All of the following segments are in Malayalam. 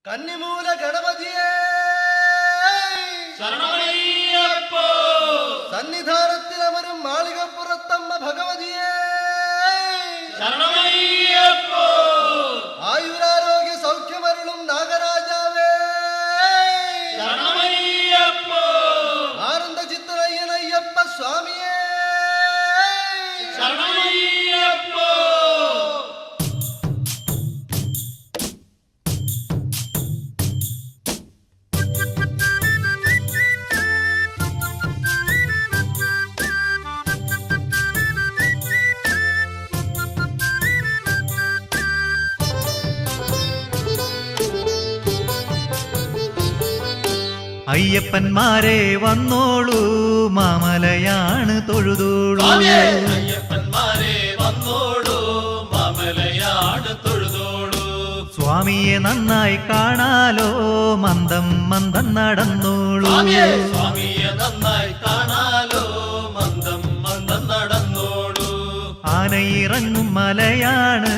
കന്നിമൂല ഗണപതിയേ ശരണമയ്യപ്പോ. സന്നിധാനത്തിലമരും മാളികപ്പുറത്തമ്മ ഭഗവതിയേ ശരണമയ്യപ്പോ. ആയുരാരോഗ്യ സൗഖ്യമരുളും നാഗരാജാവേ ശരണമയ്യപ്പോ. ആനന്ദചിത്തനയ്യനയ്യപ്പ സ്വാമിയേ ശരണമയ്യപ്പോ. അയ്യപ്പന്മാരെ വന്നോളൂ മാമലയാണ് തൊഴുതോളൂ. അയ്യപ്പന്മാരെ വന്നോളൂ മാമലയാണ് തൊഴുതോളൂ. സ്വാമിയെ നന്നായി കാണാലോ മന്ദം മന്ദം നടന്നോളൂ. സ്വാമിയെ നന്നായി കാണാലോ മന്ദം മന്ദം നടന്നോളൂ. ആനയിറങ്ങും മലയാണ്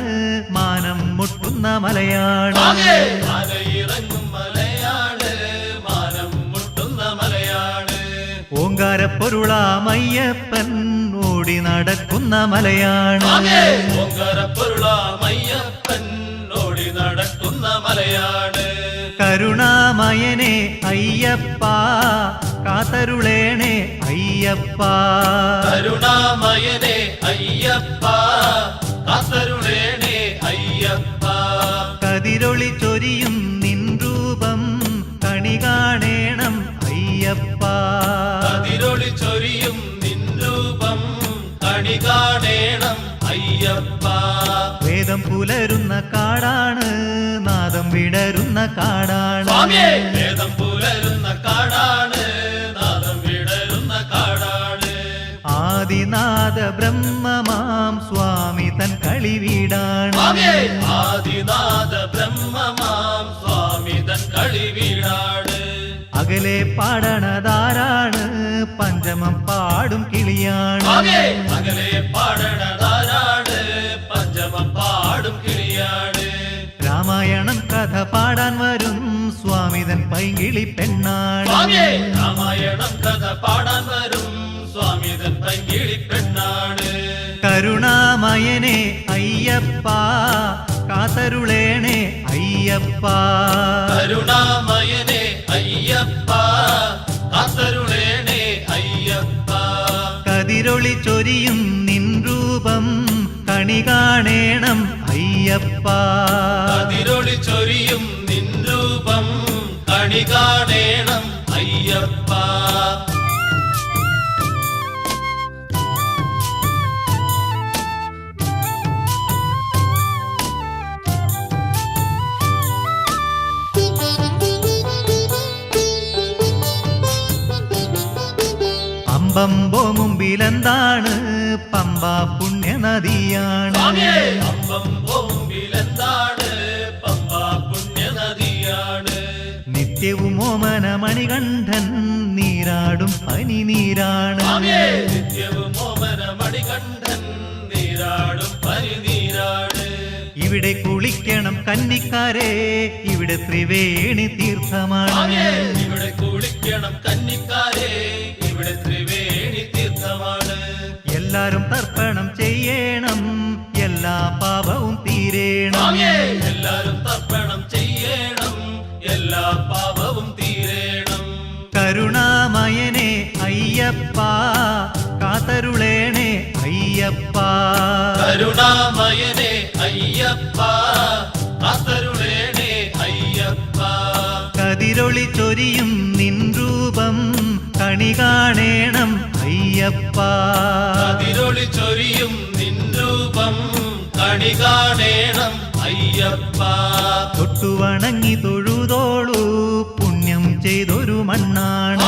മാനം മുട്ടുന്ന മലയാണ്. ആനയിറങ്ങും മലയാണ് മാനം മുട്ടുന്ന മലയാണ്. ഓങ്കാരപ്പൊരുളാമയ്യപ്പൻ ഓടി നടക്കുന്ന മലയാണ്. ഓങ്കാരപ്പൊരുളാമയ്യപ്പൻ ഓടി നടക്കുന്ന മലയാണ്. കരുണാമയനെ അയ്യപ്പ കാത്തരുളേണേ അയ്യപ്പ. കരുണാമയനെ അയ്യപ്പ കാത്തരുളേണേ അയ്യപ്പ. കതിരൊളി ചൊരിയും നിൻ രൂപം കണി കാണേണം അയ്യപ്പ. കതിരൊളി ചൊരിയും നിൻ രൂപം കണി കാണേണം അയ്യപ്പ. വേദം പുലരുന്ന കാടാണ് നാദം വിടരുന്ന കാടാണ്. വേദം പുലരുന്ന കാടാണ് നാദം വിടരുന്ന കാടാണ്. ആദിനാഥ ബ്രഹ്മമാം സ്വാമി തൻ കളിവീടാണ്. ആദിനാഥ ബ്രഹ്മമാം സ്വാമി തൻ കളിവീടാണ്. അകലെ പാടണതാരാണ് പഞ്ചമം പാടും കിളിയാണ്. അകലെ പാടണതാരാണ് പഞ്ചമം പാടും കിളിയാണ്. രാമായണം കഥ പാടാൻ വരും സ്വാമിതൻ പൈങ്കിളി പെണ്ണാണ്. രാമായണം കഥ പാടാൻ വരും സ്വാമിതൻ പൈങ്കിളി പെണ്ണാണ്. കരുണാമയനെ അയ്യപ്പ കാത്തരുളേണേ അയ്യപ്പ. കരുണാമയനെ അയ്യപ്പ കാത്തരുളേണേ അയ്യപ്പ. കതിരൊളി ചൊരിയും നിൻ രൂപം കണി കാണേണം അയ്യപ്പ. കതിരൊളി ചൊരിയും നിൻ രൂപം കണി കാണേണം അയ്യപ്പ. അമ്പമ്പോ മുമ്പിലെന്താണ് പമ്പ പുണ്യനദിയാണ്. അമ്പമ്പോ മുമ്പിലെന്താണ് പമ്പ പുണ്യനദിയാണ്. നിത്യവും ഓമന മണികണ്ഠൻ നീരാടും പനി നീരാണ്. നിത്യവും ഓമന മണികണ്ഠൻ നീരാടും പരിനീരാണ്. ഇവിടെ കുളിക്കണം കന്നിക്കാരെ ഇവിടെ ത്രിവേണി തീർത്ഥമാണ്. ഇവിടെ കുളിക്കണം കന്നിക്കാരെ ഇവിടെ ത്രിവേണി തീർത്ഥമാണ്. എല്ലാരും തർപ്പണം ചെയ്യണം എല്ലാ പാപവും തീരേണം. എല്ലാരും തർപ്പണം ചെയ്യണം എല്ലാ പാപവും തീരേണം. കരുണാമയനെ അയ്യപ്പ കാത്തരുളേണേ അയ്യപ്പ. കരുണാമയനെ അയ്യപ്പ കാത്തരുളേണേ അയ്യപ്പ. കതിരൊളി ചൊരിയും നിൻ രൂപം കണി കാണേണം അയ്യപ്പ. കതിരൊളി ചൊരിയും നിൻ രൂപം കണി കാണേണം അയ്യപ്പ. തൊട്ടുവണങ്ങി തൊഴുതോളൂ പുണ്യം ചെയ്തൊരു മണ്ണാണ്.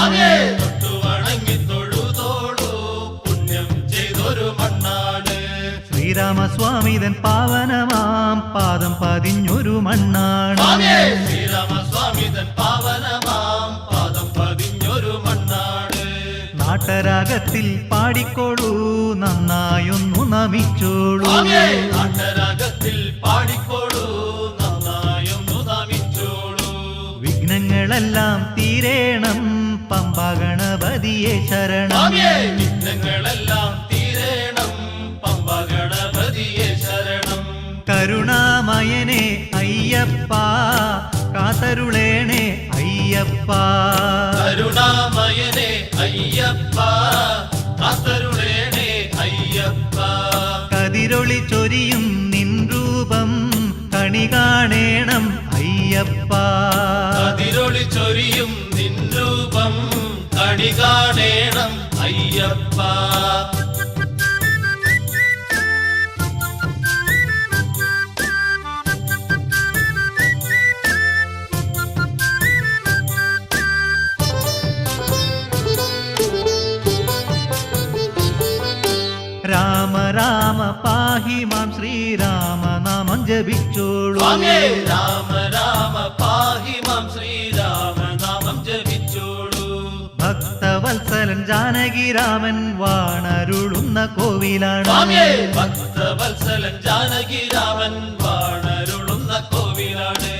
തൊട്ടുവണങ്ങി തൊഴുതോളൂ പുണ്യം ചെയ്തൊരു മണ്ണാണ്. ശ്രീരാമസ്വാമിതൻ പാവനമാം പാദം പതിഞ്ഞൊരു മണ്ണാണ്. ശ്രീരാമസ്വാമിതൻ പാവനമാം പാദം പതിഞ്ഞൊരു മണ്ണാണ്. നാട്ടരാഗത്തിൽ പാടിക്കോളൂ നന്നായൊന്നു നമിച്ചോളൂ. നാട്ടരാഗത്തിൽ പാടിക്കോളൂ നന്നായൊന്നു നമിച്ചോളൂ. വിഘ്നങ്ങളെല്ലാം തീരേണം പമ്പ ഗണപതിയെ ശരണം സ്വാമിയേ വിഘ്നങ്ങളെല്ലാം തീരേണം പമ്പ ഗണപതിയെ ശരണം കരുണാമയനെ അയ്യപ്പ കാത്തരുളേണേ അയ്യപ്പ കരുണാമയനെ അയ്യപ്പ കാത്തരുളേണേ അയ്യപ്പ കതിരൊളി ചൊരിയും നിൻ രൂപം കണി കാണേണം അയ്യപ്പ കതിരൊളി ചൊരിയും നിൻ രൂപം കണി കാണേണം അയ്യപ്പ രാമ രാമ പാഹി മാം ശ്രീരാമനാമം ജപിച്ചോളൂ സ്വാമിയേ രാമ രാമ പാഹി മാം ശ്രീരാമനാമം ജപിച്ചോളൂ ഭക്തവത്സലൻ ജാനകി രാമൻ വാണരുളുന്ന കോവിലാണ് സ്വാമിയേ ഭക്തവത്സലൻ ജാനകി രാമൻ വാണരുളുന്ന കോവിലാണ്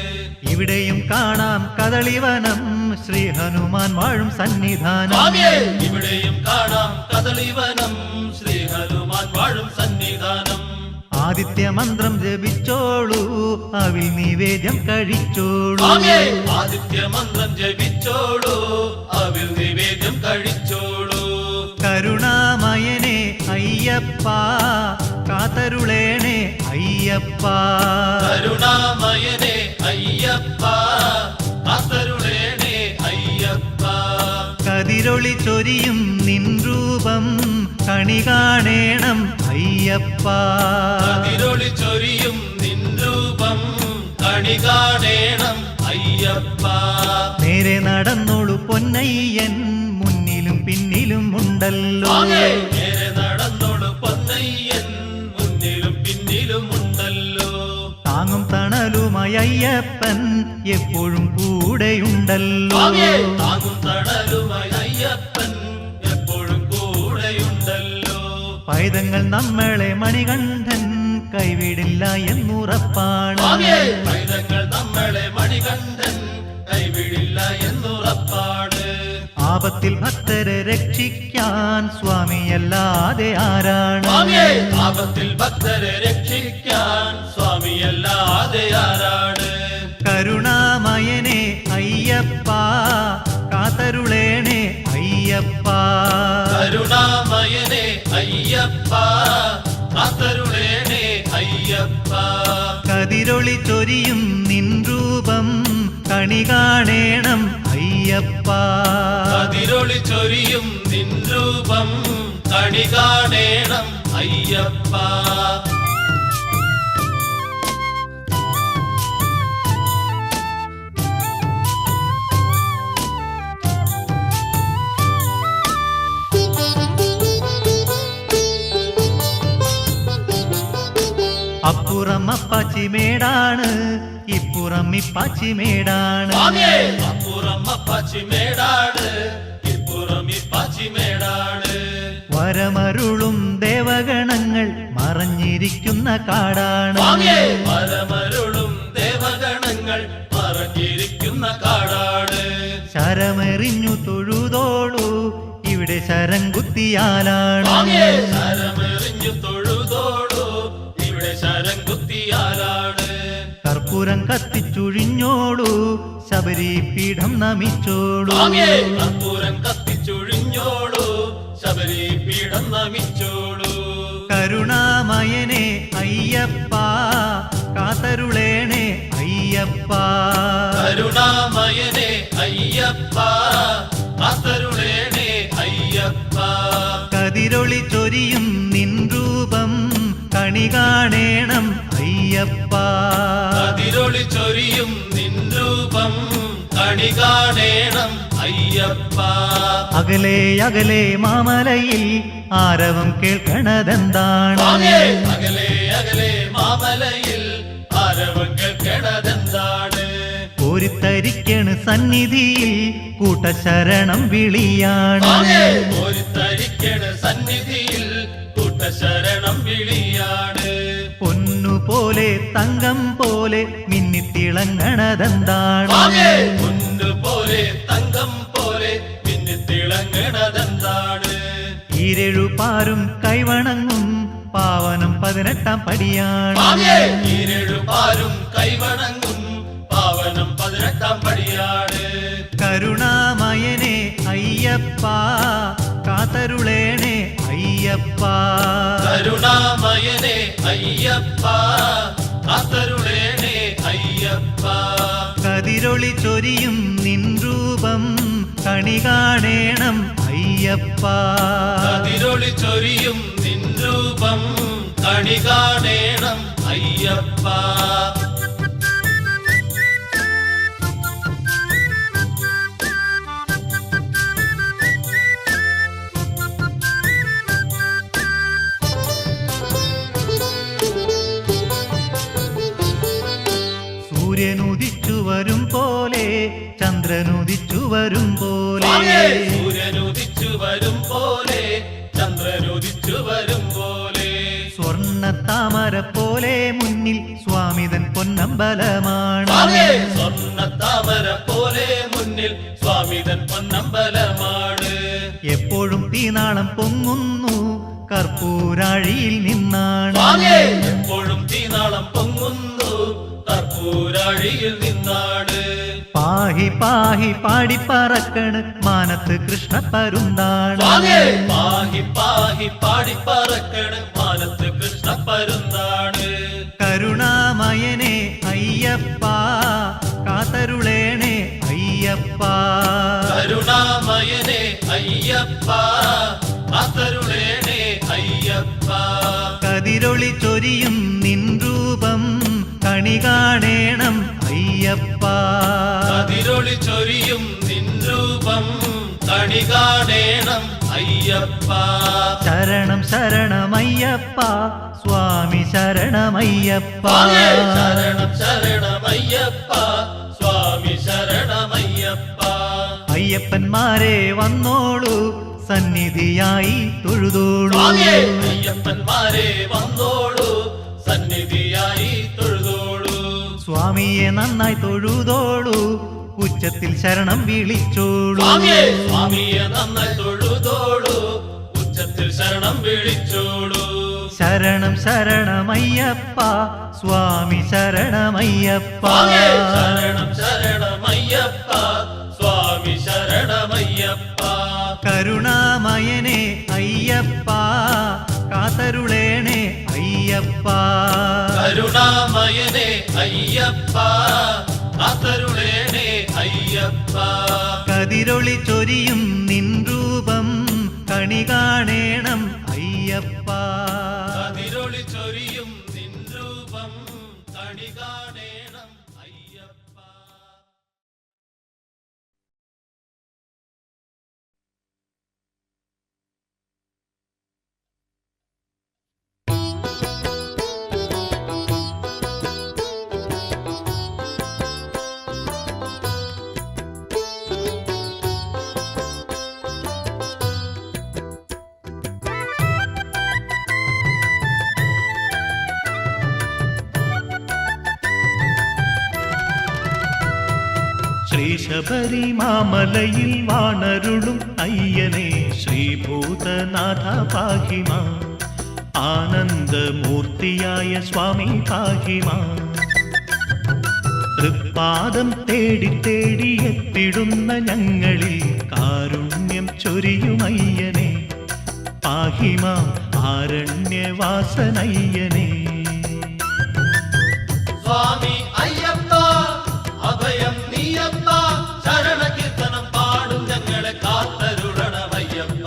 ഇവിടെയും കാണാം കദളിവനം ശ്രീ ഹനുമാൻ വാഴും സന്നിധാനം സ്വാമിയേ ഇവിടെയും കാണാം കദളിവനം ശ്രീ ഹനുമാൻ വാഴും സന്നിധാനം ആദിത്യ മന്ത്രം ജപിച്ചോളൂ അവിൽ നിവേദ്യം കഴിച്ചോളൂ സ്വാമിയേ ആദിത്യ മന്ത്രം ജപിച്ചോളൂ അവിൽ നിവേദ്യം കഴിച്ചോളൂ കരുണാമയനെ അയ്യപ്പ കാത്തരുളേണേ അയ്യപ്പ കരുണാമയനെ അയ്യപ്പ കാത്തരുളേണേ അയ്യപ്പ കതിരൊളി ചൊരിയും നിൻ രൂപം കണി കാണേണം അയ്യപ്പ കതിരൊളി ചൊരിയും നിൻ രൂപം കണി കാണേണം അയ്യപ്പ നേരെ നടന്നോളൂ പൊന്നയ്യൻ മുന്നിലും പിന്നിലും ഉണ്ടല്ലോ സ്വാമിയേ നേരെ നടന്നോളൂ പൊന്നയ്യൻ മുന്നിലും പിന്നിലും ഉണ്ടല്ലോ താങ്ങും തണലുമായി അയ്യപ്പൻ എപ്പോഴും കൂടെയുണ്ടല്ലോ സ്വാമിയേ താങ്ങും തണലുമായി അയ്യപ്പൻ എപ്പോഴും കൂടെയുണ്ടല്ലോ പൈതങ്ങൾ നമ്മളെ മണികണ്ഠൻ കൈവിടില്ല എന്നുറപ്പാണ് സ്വാമിയേ പൈതങ്ങൾ നമ്മളെ മണികണ്ഠൻ കൈവിടില്ല എന്നുറപ്പാണ് ആപത്തിൽ ഭക്തരെ രക്ഷിക്കാൻ സ്വാമിയല്ലാതെ ആരാണ് സ്വാമിയേ ആപത്തിൽ ഭക്തരെ രക്ഷിക്കാൻ സ്വാമിയല്ലാതെ ആരാണ് കരുണാമയനെ അയ്യപ്പ കാത്തരുളേണേ അയ്യപ്പ കരുണാമയനെ അയ്യപ്പ കാത്തരുളേണേ അയ്യപ്പ കതിരൊളി ചൊരിയും നിൻ രൂപം കണി കാണേണം അയ്യപ്പ കതിരൊളി ചൊരിയും നിൻ രൂപം കണി കാണേണം അയ്യപ്പ അപ്പുറം അപ്പാച്ചിമേടാണ് ഇപ്പുറം ഇപ്പാച്ചിമേടാണ് സ്വാമിയേ അപ്പുറം അപ്പാച്ചിമേടാണ് ഇപ്പുറം ഇപ്പാച്ചിമേടാണ് വരമരുളും ദേവഗണങ്ങൾ മറഞ്ഞിരിക്കുന്ന കാടാണ് സ്വാമിയേ വരമരുളും ദേവഗണങ്ങൾ മറഞ്ഞിരിക്കുന്ന കാടാണ് ശരമെറിഞ്ഞു തൊഴുതോളൂ ഇവിടെ ശരം കുത്തിയാലാണ് സ്വാമിയേ ശരമെറിഞ്ഞു തൊഴുതോളൂ ഇവിടെ ശരം കുത്തിയാലാണ് കർപ്പൂരം കത്തിച്ചുഴിഞ്ഞോളൂ ശബരി പീഠം നമിച്ചോളൂ സ്വാമിയേ കർപ്പൂരം കത്തിച്ചൊഴിഞ്ഞോളൂ ശബരി പീഠം നമിച്ചോളൂ കരുണാമയനെ അയ്യപ്പ കാത്തരുളേണേ അയ്യപ്പ കരുണാമയനെ അയ്യപ്പ കാത്തരുളേണേ അയ്യപ്പ കതിരൊളി ചൊരിയും നിൻ രൂപം കണി കാണേണം അയ്യപ്പ കതിരൊളി ചൊരിയും നിൻ രൂപം കണി കാണേണം അയ്യപ്പ അകലെ അകലെ മാമലയിൽ ആരവം കേൾക്കണതെന്താണ് സ്വാമിയേ അകലെ അകലെ മാമലയിൽ ആരവം കേൾക്കണതെന്താണ് കോരിത്തരിക്കണ് സന്നിധിയിൽ കൂട്ടശരണം വിളിയാണ് സ്വാമിയേ കോരിത്തരിക്കണ സന്നിധിയിൽ കൂട്ടശരണം വിളിയാണ് പൊന്നുപോലെ തങ്കം പോലെ മിന്നിത്തിളങ്ങണതെന്താണ് സ്വാമിയേ പൊന്നുപോലെ പോലെ തങ്കം പോലെ മിന്നിത്തിളങ്ങണതെന്താണ്? ഈരേഴുപാരും കൈവണങ്ങും പാവനം 18-ാം പടിയാണ്. ഈരേഴുപാരും കൈവണങ്ങും പാവനം 18-ാം പടിയാണ്. കരുണാമയനെ അയ്യപ്പ കാത്തരുളേണേ അയ്യപ്പ. കരുണാമയനെ അയ്യപ്പ കാത്തരുളേണേ അയ്യപ്പ. കതിരൊളി ചൊരിയും നിൻ രൂപം കണി കാണേണം അയ്യപ്പ. കതിരൊളി ചൊരിയും നിൻ രൂപം കണി കാണേണം അയ്യപ്പ. സൂര്യനുദിച്ചു വരും പോലെ ചന്ദ്രനുദിച്ചു വരും പോലെ. സൂര്യനുദിച്ചു വരും പോലെ ചന്ദ്രനുദിച്ചു വരും പോലെ. സ്വർണ്ണ താമര പോലെ മുന്നിൽ സ്വാമിതൻ പൊന്നമ്പലമാണ്. സ്വർണ്ണ താമര പോലെ മുന്നിൽ സ്വാമിതൻ പൊന്നമ്പലമാണ്. എപ്പോഴും തീനാളം പൊങ്ങുന്നു കർപ്പൂരാഴിയിൽ നിന്നാണ്. എപ്പോഴും തീനാളം പൊങ്ങുന്നു കർപ്പൂരാഴിയിൽ നിന്നാണ്. പാഹി പാഹി പാടിപ്പറക്കണ് മാനത്ത് കൃഷ്ണ പരുന്താണ്. പാഹി പാഹി പാടിപ്പറക്കണ് മാനത്ത് കൃഷ്ണ പരുന്താണ്. കരുണാമയനെ അയ്യപ്പ കാത്തരുളേണേ അയ്യപ്പ. കരുണാമയനെ അയ്യപ്പ കാത്തരുളേണേ അയ്യപ്പ. കതിരൊളി ചൊരിയും നിൻ രൂപം കണി കാണേണം അയ്യപ്പ. കതിരൊളി ചൊരിയും നിൻ രൂപം കണി കാണേണം അയ്യപ്പ. ശരണം ശരണമയ്യപ്പ സ്വാമി ശരണമയ്യപ്പ. ശരണം ശരണമയ്യപ്പ സ്വാമി ശരണമയ്യപ്പ. അയ്യപ്പന്മാരെ വന്നോളൂ സന്നിധിയായി തൊഴുതോളൂ. അയ്യപ്പന്മാരെ വന്നോളൂ സന്നിധിയായി തൊഴുതോളൂ. സ്വാമിയെ നന്നായി തൊഴുതോളൂ ഉച്ചത്തിൽ ശരണം വിളിച്ചോളൂ. സ്വാമിയെ നന്നായി തൊഴുതോളൂ ഉച്ചത്തിൽ ശരണം വിളിച്ചോളൂ. ശരണം ശരണമയ്യപ്പ സ്വാമി ശരണമയ്യപ്പ. ശരണം ശരണമയ്യപ്പ സ്വാമി ശരണമയ്യപ്പ. കരുണാമയനെ അയ്യപ്പ കാത്തരുളേണേ അയ്യപ്പ. കരുണാമയനെ അയ്യപ്പ കാത്തരുളേണേ അയ്യപ്പ. കതിരൊളി ചൊരിയും നിൻ രൂപം കണി കാണേണം അയ്യപ്പ. കതിരൊളി ചൊരിയും നിൻ രൂപം കണി കാണേണം അയ്യപ്പ. ശ്രീശബരി മാമലയിൽ വാണരുളും അയ്യനെ ശ്രീഭൂതനാഥ പാഹിമാ. ആനന്ദമൂർത്തിയായ സ്വാമി പാഹിമാ. തൃപ്പാദം തേടി തേടി എത്തിടുന്ന ഞങ്ങളിൽ കാരുണ്യം ചൊരിയുമയ്യനെ പാഹിമാ. ആരണ്യവാസനയ്യനെ സ്വാമി അയ്യപ്പ അഭയം നീയപ്പ. ശരണ കീർത്തനം പാടും ഞങ്ങളെ കാത്തരുളണമയ്യപ്പ.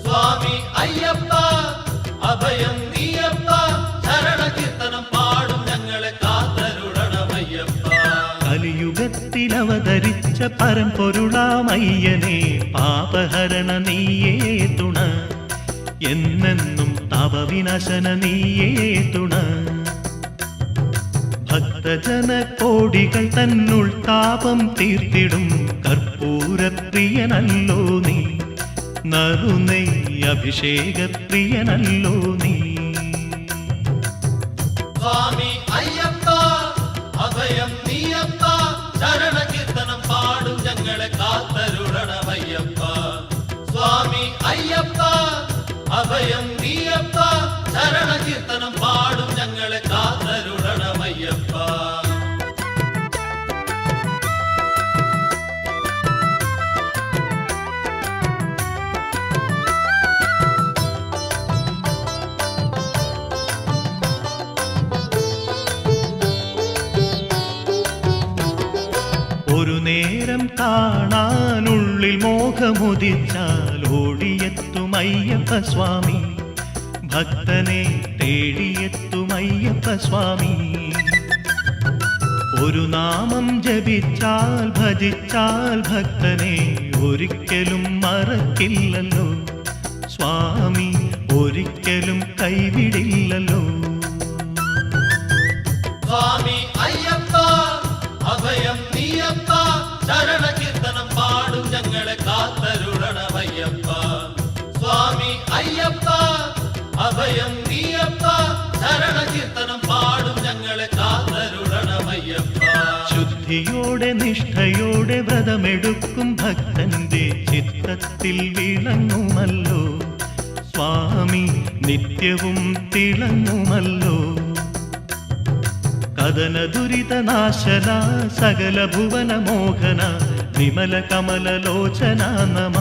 സ്വാമി അയ്യപ്പ അഭയം നീയപ്പ. ശരണ കീർത്തനം പാടും ഞങ്ങളെ കാത്തരുളണമയ്യപ്പ. കലിയുഗത്തിലവതരിച്ച പരമ്പൊരുളാമയ്യനെ പാപഹരണ നീയേ തുണ. എന്നെന്നും താപവിനാശന നീയേ തുണ. ഭക്തജന കോടികൾ തന്നുൾ താപം തീർത്തിടും കർപ്പൂരപ്രിയനല്ലോ നീ. നറുനെയ്യ് അഭിഷേകപ്രിയനല്ലോ നീ. സ്വാമി അയ്യപ്പ അഭയം നീയപ്പ. ശരണ കീർത്തനം പാടും ഞങ്ങൾ കാണാനുള്ളിൽ മോഹമുദിച്ചാൽ ഓടിയെത്തും അയ്യപ്പ സ്വാമി, ഭക്തനെ തേടിയെത്തും അയ്യപ്പ സ്വാമി. ഒരു നാമം ജപിച്ചാൽ ഭജിച്ചാൽ ഭക്തനെ ഒരിക്കലും മറക്കില്ലല്ലോ സ്വാമി, ഒരിക്കലും കൈവിടില്ലല്ലോ. സ്വാമി അയ്യപ്പ അഭയം നീയപ്പ, ശരണ കീർത്തനം പാടും ഞങ്ങളെ കാത്തരുളണമയ്യപ്പ. സ്വാമി അയ്യപ്പ അഭയം നീയപ്പ, ശരണ കീർത്തനം പാടും ഞങ്ങളെ കാത്തരുളണമയ്യപ്പ. ശുദ്ധിയോടെ നിഷ്ഠയോടെ വ്രതമെടുക്കും ഭക്തന്റെ ചിത്തത്തിൽ വിളങ്ങുമല്ലോ സ്വാമി, നിത്യവും തിളങ്ങുമല്ലോ. കദന ദുരിത നാശന സകല ഭുവന മോഹന വിമല കമല ലോചന നമ,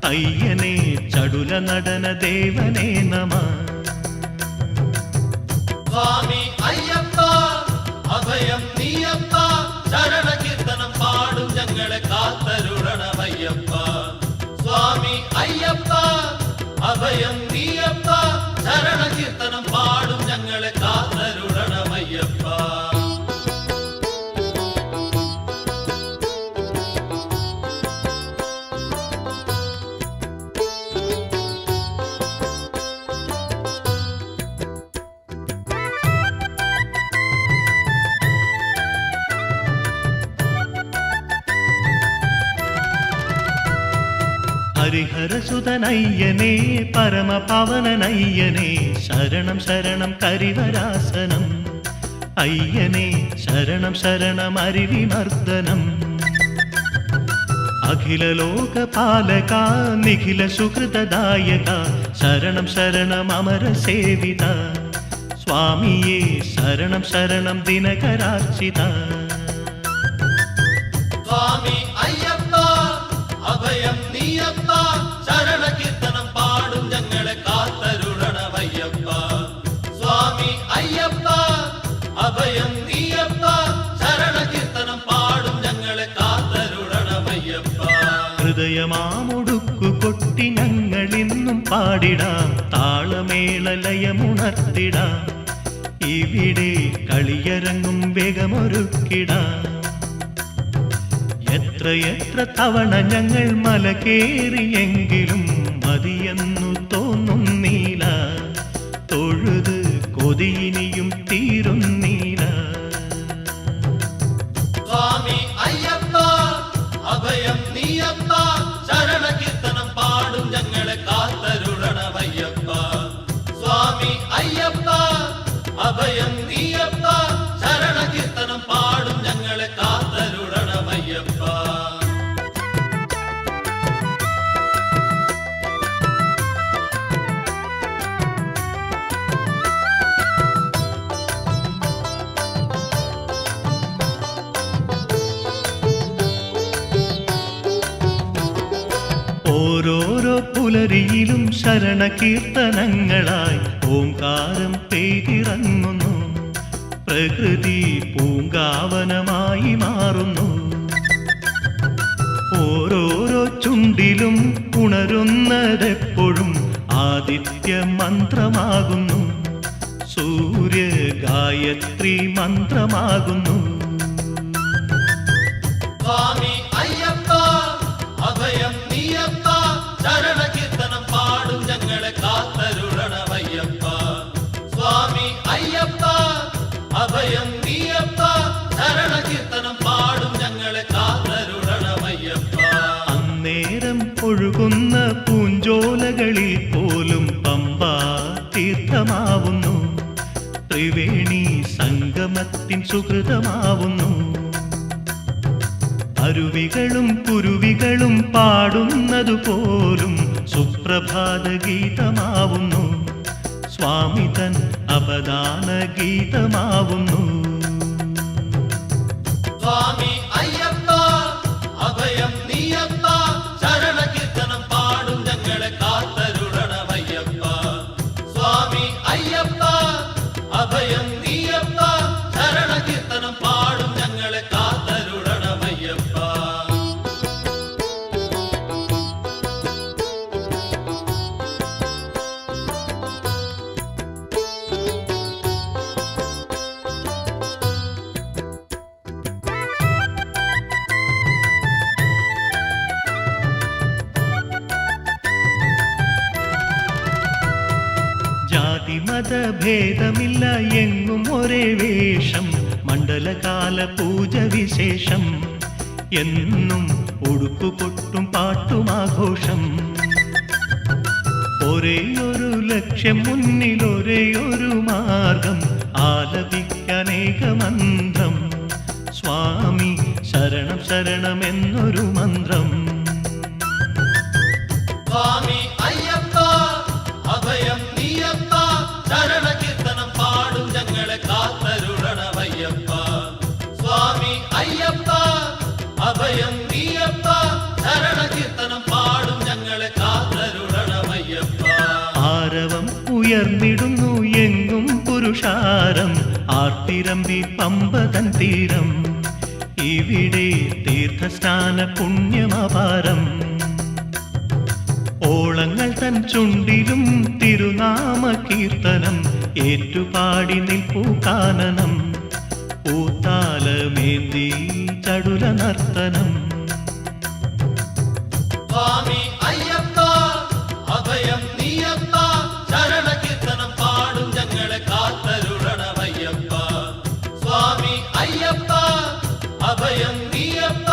അയ്യനെ ചടുല നടന ദേവനേ നമ. സ്വാമി അയ്യപ്പ അഭയം നീയപ്പ, ശരണ കീർത്തനം പാടും ഞങ്ങളെ കാത്തരുളണമയ്യപ്പ. സ്വാമി അയ്യപ്പ അഭയം നീയപ്പ, ശരണ കീർത്തനം പാടും ഞങ്ങളെ കാത്തരുളണമയ്യപ്പ. ഹരിഹരസുതനയ്യനേ പരമപവനനയ്യനേ, ശരണം ശരണം കരിവരാസനം അയ്യനേ, ശരണം ശരണം അരിവിമർദ്ദനം. അഖില ലോകപാലക നിഖില സുഹൃതദായക, ശരണം ശരണം അമരസേവിത സ്വാമിയേ, ശരണം ശരണം ദിനകരാർച്ചിത. സ്വാമി അയ്യപ്പ അഭയം നീയപ്പ, ശരണ കീർത്തനം പാടും ഞങ്ങളെ കാത്തരുളണമയ്യപ്പ. സ്വാമി അയ്യപ്പ അഭയം നീയപ്പ, ശരണ കീർത്തനം പാടും ഞങ്ങളെ കാത്തരുളണമയ്യപ്പ. ഹൃദയമാമൊടുക്കു കൊട്ടി ഞങ്ങളിന്നും പാടിടാം, താളമേള ലയമുണർത്തിടാം, ഇവിടെ കളിയരങ്ങും വേഗമൊരുക്കിടാം. എത്ര എത്ര തവണ ഞങ്ങൾ മല കേറിയെങ്കിലും മതിയെന്നു തോന്നുന്നില്ല, തൊഴുത് കൊതിയിനിയും തീരുന്നില്ല. സ്വാമി അയ്യപ്പ അഭയം നീയപ്പ, ശരണ കീർത്തനം പാടും ഞങ്ങളെ കാത്തരുളണമയ്യപ്പ. സ്വാമി അയ്യപ്പ അഭയം നീയപ്പ, ശരണ കീർത്തനം പാടും ഞങ്ങളെ കാത്തരുളണമയ്യപ്പ. ഓരോരോ പുലരിയിലും ശരണകീർത്തനങ്ങളായി ഓംകാരം പെയ്തിറങ്ങുന്നു, പ്രകൃതി പൂങ്കാവനമായി മാറുന്നു. ഓരോരോ ചുണ്ടിലും ഉണരുന്നതെപ്പോഴും ആദിത്യ മന്ത്രമാകുന്നു, സൂര്യ ഗായത്രി മന്ത്രമാകുന്നു. സ്വാമി അയ്യപ്പ അഭയം നീയപ്പ, ശരണ കീർത്തനം പാടും ഞങ്ങളെ കാത്തരുളണമയ്യപ്പ. സ്വാമി അയ്യപ്പ അഭയം നീയപ്പ, ശരണ കീർത്തനം പാടും ഞങ്ങളെ കാത്തരുളണമയ്യപ്പ. അന്നേരം ഒഴുകുന്ന പൂഞ്ചോലകളിൽ പോലും പമ്പാ തീർത്ഥമാവുന്നു, ത്രിവേണി സംഗമത്തിൻ സുഹൃതമാവുന്നു. അരുവികളും കുരുവികളും പാടുന്നതുപോലും സുപ്രഭാത ഗീതമാവുന്നു, സ്വാമി തൻ അപദാന ഗീതമാവുന്നു. സ്വാമി അയ്യപ്പ അഭയം നീയപ്പ, ശരണ കീർത്തനം പാടും ഞങ്ങളെ കാത്തരുളണമയ്യപ്പ. സ്വാമി അയ്യപ്പ അഭയം നീയപ്പ, ശരണ കീർത്തനം പാടും ഞങ്ങളെ കാത്തരുളണമയ്യപ്പ. മതഭേദമില്ല എങ്ങും ഒരേ വേഷം മണ്ഡലകാല പൂജ വിശേഷം എന്നും ഉടുക്കുകൊട്ടും പാട്ടും ആഘോഷം ഒരേയൊരു ലക്ഷ്യം മുന്നിൽ ഒരേയൊരു മാർഗം ആലപിക്കാനേക മന്ത്രം സ്വാമി ശരണം ശരണം എന്നൊരു മന്ത്രം സ്വാമി അയ്യപ്പ അഭയം നീയപ്പ ശരണ കീർത്തനം പാടും ഞങ്ങളെ കാത്തരുളണമയ്യപ്പ സ്വാമി അയ്യപ്പ അഭയം നീയപ്പ ശരണ കീർത്തനം പാടും ഞങ്ങളെ കാത്തരുളണമയ്യപ്പ ആരവം ഉയർന്നിടുന്നു എങ്ങും പുരുഷാരം ആർത്തിരമ്പി പമ്പതൻ തീരം ഇവിടെ തീർത്ഥസ്നാന പുണ്യമപാരം ഓളങ്ങൾ തൻ ചുണ്ടിലും തിരുനാമ കീർത്തനം ഏറ്റുപാടി നിൽപ്പൂ കാനനം ഊത്താലമേന്തി ചടുല നർത്തനം സ്വാമി അയ്യപ്പ അഭയം നീയപ്പ ശരണ കീർത്തനം പാടും ഞങ്ങളെ കാത്തരുളണമയ്യപ്പ സ്വാമി അയ്യപ്പ അഭയം നീയപ്പ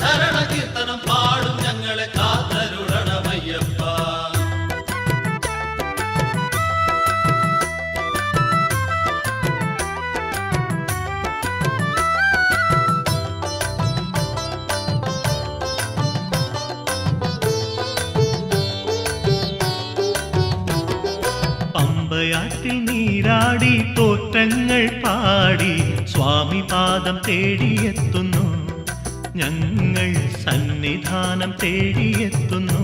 ശരണ കീർത്തനം പാടും ഞങ്ങളെ കാത്തരുളണമയ്യപ്പ പമ്പയാറ്റിൽ നീരാടി തോറ്റങ്ങൾ പാടി സ്വാമി പാദം തേടിയെത്തുന്നു ഞങ്ങൾ സന്നിധാനം തേടിയെത്തുന്നു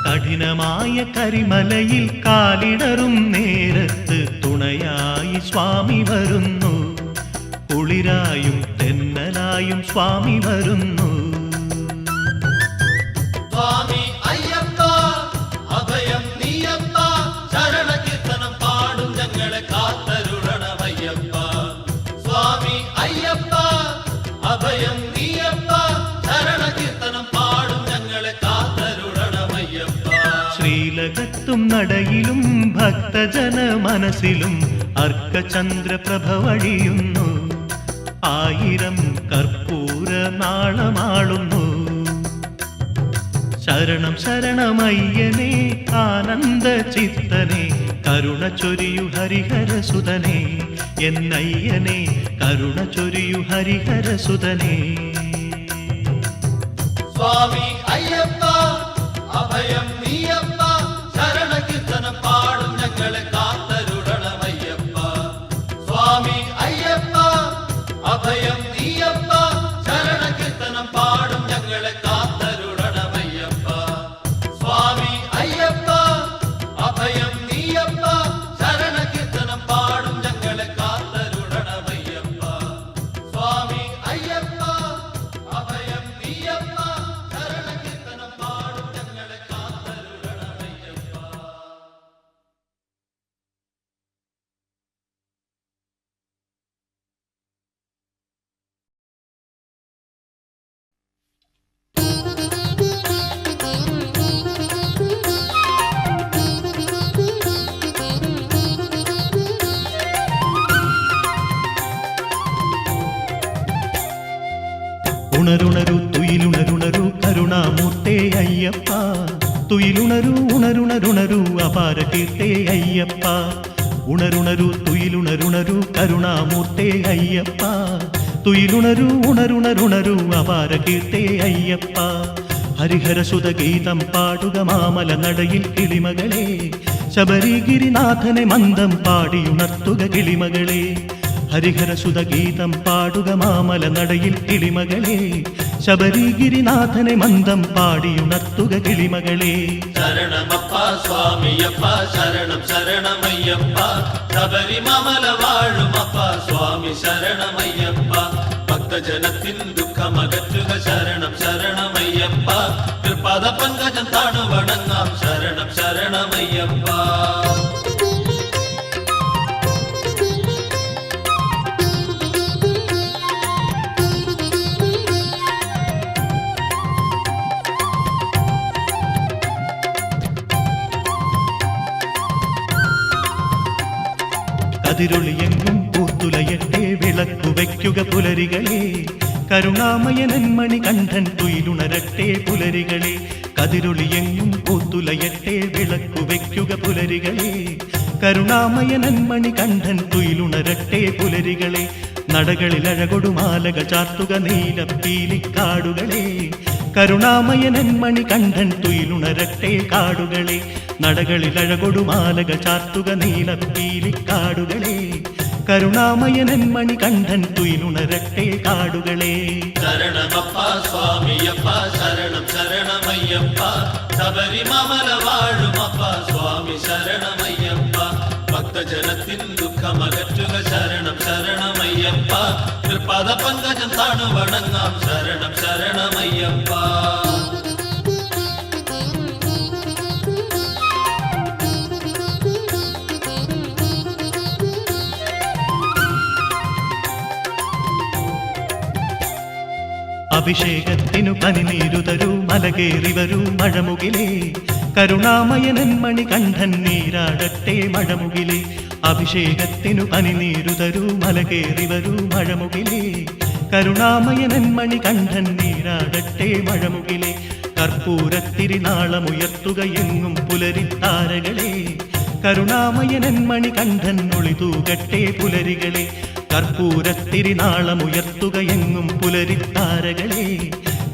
കഠിനമായ കരിമലയിൽ കാലിടറും നേരത്ത് തുണയായി സ്വാമി വരുന്നു കുളിരായും തെന്നലായും സ്വാമി വരുന്നു സ്വാമി അയ്യപ്പ അഭയം നീയപ്പ ശരണ കീർത്തനം പാടും ഞങ്ങളെ കാത്തരുളണമയ്യപ്പ സ്വാമി അയ്യപ്പ അഭയം നീയപ്പ ശരണ കീർത്തനം പാടും ഞങ്ങളെ കാത്തരുളണമയ്യപ്പ ശ്രീലകത്തും നടയിലും ഭക്തജന മനസ്സിലും അർക്കചന്ദ്രപ്രഭ വഴിയുന്നു ആയിരം കർപ്പൂര നാളമാളുന്നു ശരണം ശരണമയ്യനെ ആനന്ദ ചിത്തനെ കരുണ ചൊരിയു ഹരിഹരസുതനെ എന്നയ്യനെ കരുണ ചൊരിയു ഹരിഹരസുതനെ സ്വാമി അയ്യപ്പ അഭയം നീയപ്പ ശരണ കീർത്തനം പാടും ഞങ്ങളെ കാത്തരുളണമയ്യപ്പ സ്വാമി അയ്യപ്പ അഭയം നീയപ്പ ശരണ കീർത്തനം പാടും ഞങ്ങളെ കാത്തരുളണമയ്യപ്പ സ്വാമി അയ്യപ്പ അഭയം നീയപ്പ ശരണ കീർത്തനം പാടും ഞങ്ങളെ കാത്തരുളണമയ്യപ്പ സ്വാമി അയ്യപ്പ അഭയം നീയപ്പ ശരണ കീർത്തനം പാടും ഞങ്ങളെ കാത്തരുളണമയ്യപ്പ ഉണരുണരു തുയിലുണരുണരു കരുണാമൂർത്തേ അയ്യപ്പ തുയിലുണരു ഉണരുണരുണരു അപാര കീർത്തേ അയ്യപ്പ ഉണരുണരു തുയിലുണരുണരു കരുണാമൂർത്തേ അയ്യപ്പ തുയിലുണരു ഉണരുണരുണരു അപാര കീർത്തേ അയ്യപ്പ ഹരിഹരസുത ഗീതം പാടുക മാമല നടയിൽ കിളിമകളെ ശബരിഗിരിനാഥനെ മന്ദം പാടിയുണർത്തുക കിളിമകളെ ഹരിഹരസുത ഗീതം പാടുക മാമല നടയിൽ കിളിമകളെ ശബരിഗിരിനാഥനെ മന്ദം പാടിയുണർത്തുക കിളിമകളെ ശരണമപ്പ സ്വാമിയപ്പ ശരണം ശരണമയ്യപ്പ ശബരിമല വാഴുമപ്പ സ്വാമി ശരണമയ്യപ്പ ഭക്തജനത്തിൻ ദുഃഖമകറ്റുക ശരണം ശരണമയ്യപ്പ തൃപാദ പങ്കജം താണു വണങ്ങാം ശരണം ശരണമയ്യപ്പ കതിരൊളിയെങ്ങും പൂത്തുലയട്ടെ വിളക്കു വയ്ക്കുക പുലരികളെ കരുണാമയനൻ മണികണ്ഠൻ തുയിലുണരട്ടെ പുലരികളെ കതിരൊളിയെങ്ങും പൂത്തുലയട്ടെ വിളക്കു വയ്ക്കുക പുലരികളെ കരുണാമയനൻ മണികണ്ഠൻ തുയിലുണരട്ടെ പുലരികളെ നടകളിൽ അഴകൊടുമാലകൾ ചാർത്തുക നീലപ്പീലിക്കാടുകളെ കരുണാമയനൻ മണികണ്ഠൻ തുയിലുണരട്ടെ കാടുകളെ നടകളിൽ അഴകൊടുമാലകൾ ചാർത്തുക നീലപ്പീലിക്കാടുകളെ കരുണാമയനൻ മണികണ്ഠൻ തുയിലുണരട്ടെ കാടുകളെ ശരണമപ്പ സ്വാമിയപ്പ ശരണം ശരണമയ്യപ്പ ശബരിമല വാഴുമപ്പ സ്വാമി ശരണമയ്യപ്പ ഭക്തജനത്തിൻ ദുഃഖമകറ്റുക ശരണം ശരണമയ്യപ്പ തൃപാദ പങ്കജം താണു വണങ്ങാം ശരണം ശരണമയ്യപ്പ അഭിഷേകത്തിനു പനിനീരു തരൂ മലകേറി വരൂ മഴമുകിലേ കരുണാമയനൻ മണികണ്ഠൻ നീരാടട്ടെ മഴമുകിലേ അഭിഷേകത്തിനു പനിനീരു തരൂ മലകേറി വരൂ മഴമുകിലേ കരുണാമയനൻ മണികണ്ഠൻ നീരാടട്ടെ മഴമുകിലേ കർപ്പൂരത്തിരിനാളമുയർത്തുക എങ്ങും പുലരിത്താരകളെ കരുണാമയനൻ മണികണ്ഠൻ ഒളിതൂകട്ടെ പുലരികളെ കർപ്പൂരത്തിരിനാളമുയർത്തുക എങ്ങും പുലരിത്താരകളെ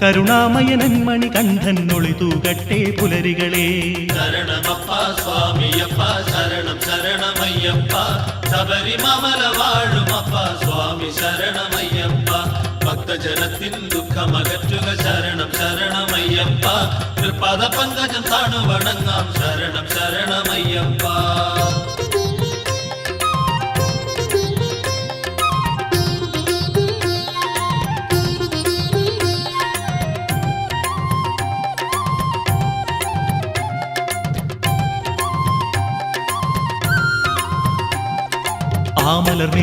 കരുണാമയനൻ മണികണ്ഠൻ ഒളിതൂകട്ടെ പുലരികളെ ശരണമപ്പ സ്വാമിയപ്പ ശരണം ശരണമയ്യപ്പ ശബരിമല വാഴുമപ്പ സ്വാമി ശരണമയ്യപ്പ ഭക്തജനത്തിൻ ദുഃഖമകറ്റുക ശരണം ശരണമയ്യപ്പ തൃപാദ പങ്കജം താണു വണങ്ങാം ശരണം ശരണമയ്യപ്പ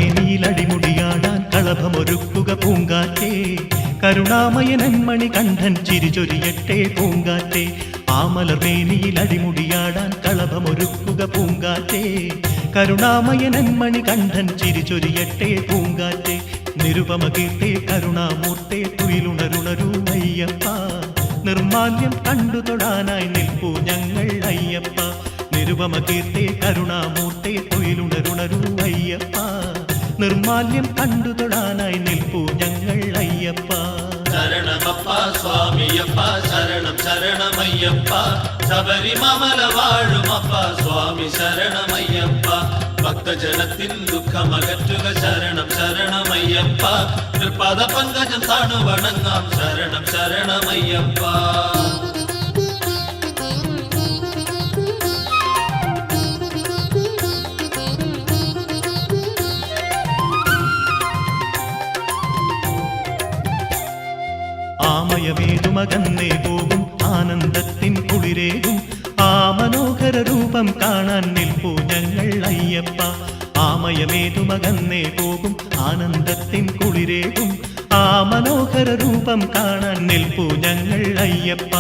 ആമലർമേനിയിലടിമുടിയാടാൻ കളഭമൊരുക്കുക പൂങ്കാറ്റേ കരുണാമയനൻ മണികണ്ഠൻ ചിരിചൊരിയട്ടെ പൂങ്കാറ്റേ ആമലർമേനിയിലടിമുടിയാടാൻ കളഭമൊരുക്കുക പൂങ്കാറ്റേ കരുണാമയനൻ മണികണ്ഠൻ ചിരിചൊരിയട്ടെ പൂങ്കാറ്റേ നിരുപമകീർത്തേ കരുണാമൂർത്തേ തുയിലുണരുണരൂ അയ്യപ്പ നിർമാല്യം കണ്ടു തൊടാനായി നിൽപ്പൂ ഞങ്ങൾ അയ്യപ്പ നിരുപമകീർത്തേ കരുണാമൂർത്തേ തുയിലുണരുണരൂ അയ്യപ്പ നിർമാല്യം കണ്ടു തൊടാനായി നിൽപ്പൂ ഞങ്ങൾ അയ്യപ്പ ശരണമപ്പ സ്വാമിയപ്പ ശരണം ശരണമയ്യപ്പ ശബരിമല വാഴുമപ്പ സ്വാമി ശരണമയ്യപ്പ ഭക്തജനത്തിൻ ദുഃഖമകറ്റുക ശരണം ശരണമയ്യപ്പ തൃപാദ പങ്കജം താണു വണങ്ങാം ശരണം ശരണമയ്യപ്പ ആമയമേതുമകന്നേ പോകും ആനന്ദത്തിൻ കുളിരേകും ആ മനോഹര രൂപം കാണാൻ നിൽപ്പൂ ഞങ്ങൾ അയ്യപ്പ ആമയമേതുമകന്നേ പോകും ആനന്ദത്തിൻ കുളിരേകും ആ മനോഹര രൂപം കാണാൻ നിൽപ്പൂ ഞങ്ങൾ അയ്യപ്പ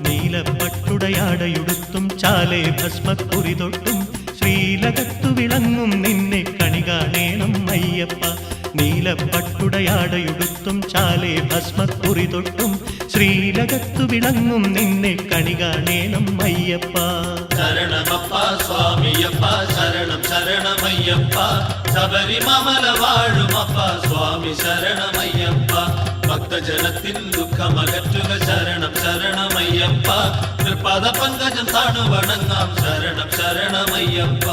നീലപ്പട്ടുടയാടയുടുത്തും ചാലേ ഭസ്മക്കുറി തൊട്ടും ശ്രീലകത്തു വിളങ്ങും നിന്നെ കണി കാണേണം അയ്യപ്പ നീലപ്പട്ടുടയാടയുടുത്തും ചാലേ ഭസ്മക്കുറി തൊട്ടും ശ്രീലകത്തു വിളങ്ങും നിന്നെ കണി കാണേണം അയ്യപ്പ ശരണമപ്പ സ്വാമിയപ്പ ശരണം ശരണമയ്യപ്പ ശബരിമല വാഴുമപ്പ സ്വാമി ശരണമയ്യപ്പ ഭക്തജനത്തിൻ ദുഃഖമകറ്റുക ശരണം ശരണമയ്യപ്പ തൃപാദ പങ്കജം താണു വണങ്ങാം ശരണം ശരണമയ്യപ്പ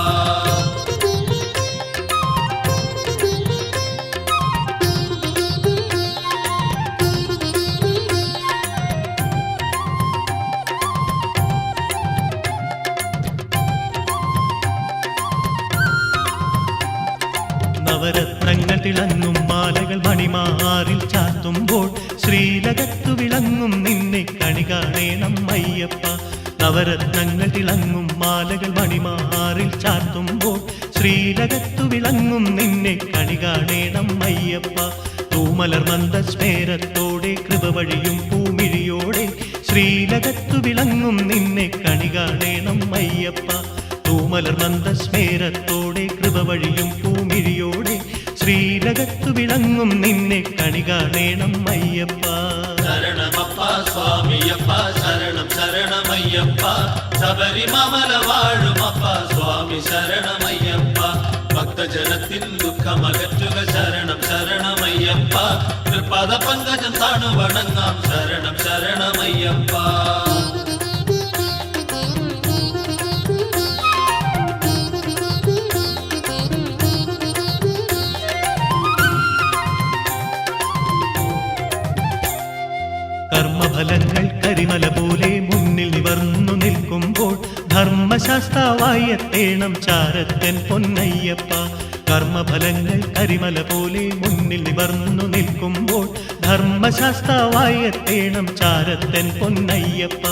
നവരത്നങ്ങൾ തിളങ്ങും മാലകൾ മണിമാറിൽ ചാത്തുമ്പോൾ ശ്രീലകത്തു വിളങ്ങും നിന്നെ കണി കാണേണം അയ്യപ്പ നവരത്നങ്ങൾ തിളങ്ങും മാലകൾ മണിമാറിൽ ചാത്തുമ്പോൾ ശ്രീലകത്തു വിളങ്ങും നിന്നെ കണി കാണേണം അയ്യപ്പ തൂമലർ മന്ദസ്മേരത്തോടെ കൃപ വഴിയും പൂമിഴിയോടെ ശ്രീലകത്തു വിളങ്ങും നിന്നെ കണി കാണേണം അയ്യപ്പ തൂമലർ മന്ദസ്മേരത്തോടെ കൃപ പൂർവവഴിയും പൂമിഴിയോടെ ശ്രീലകത്തു വിളങ്ങും നിന്നെ കണി കാണേണം അയ്യപ്പ. ശരണമപ്പ സ്വാമിയപ്പ ശരണം ശരണമയ്യപ്പ ശബരിമല വാഴുമപ്പ സ്വാമി ശരണമയ്യപ്പ ഭക്തജനത്തിൻ ദുഃഖമകറ്റുക ശരണം ശരണമയ്യപ്പ തൃപാദ പങ്കജം താണു വണങ്ങാം ശരണം ശരണമയ്യപ്പ. കർമ്മഫലങ്ങൾ കരിമല പോലെ മുന്നിൽ നിവർന്നു നിൽക്കുമ്പോൾ ധർമ്മശാസ്താവായി എത്തേണം ചാരത്തൻ പൊന്നയ്യപ്പ. കർമ്മഫലങ്ങൾ കരിമല പോലെ മുന്നിൽ നിവർന്നു നിൽക്കുമ്പോൾ ധർമ്മശാസ്താവായി എത്തേണം ചാരത്തൻ പൊന്നയ്യപ്പ.